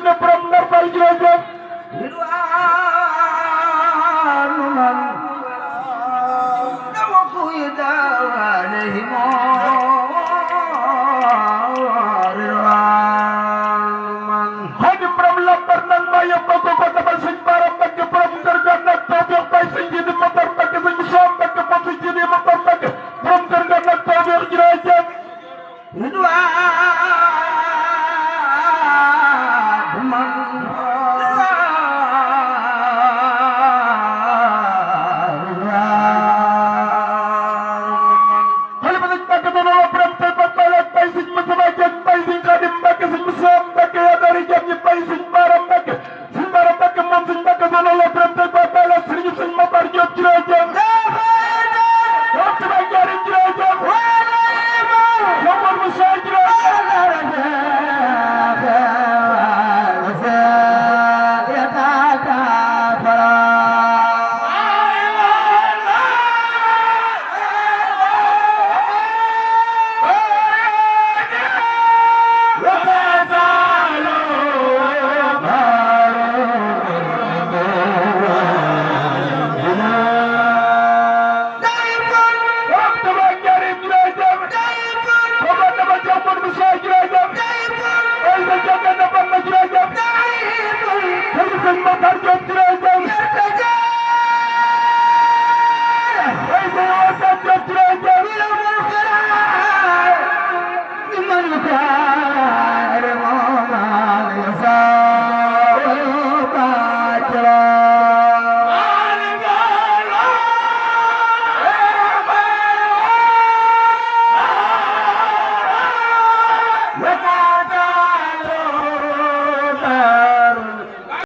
Madina borom Ndar Fall jërëjëf man dawa kuy dawanehim man Xaadim borom lambar nag ma yóbbu ko tabal sëñ Bara Mbacke borom Kër ga nag tawfeex bay sëñ Jidi Matar Mbacke sëñ Soom Mbacke moom sëñ Jidi Matar Mbacke borom Kër ga nag tawfeex jërëjëf Bay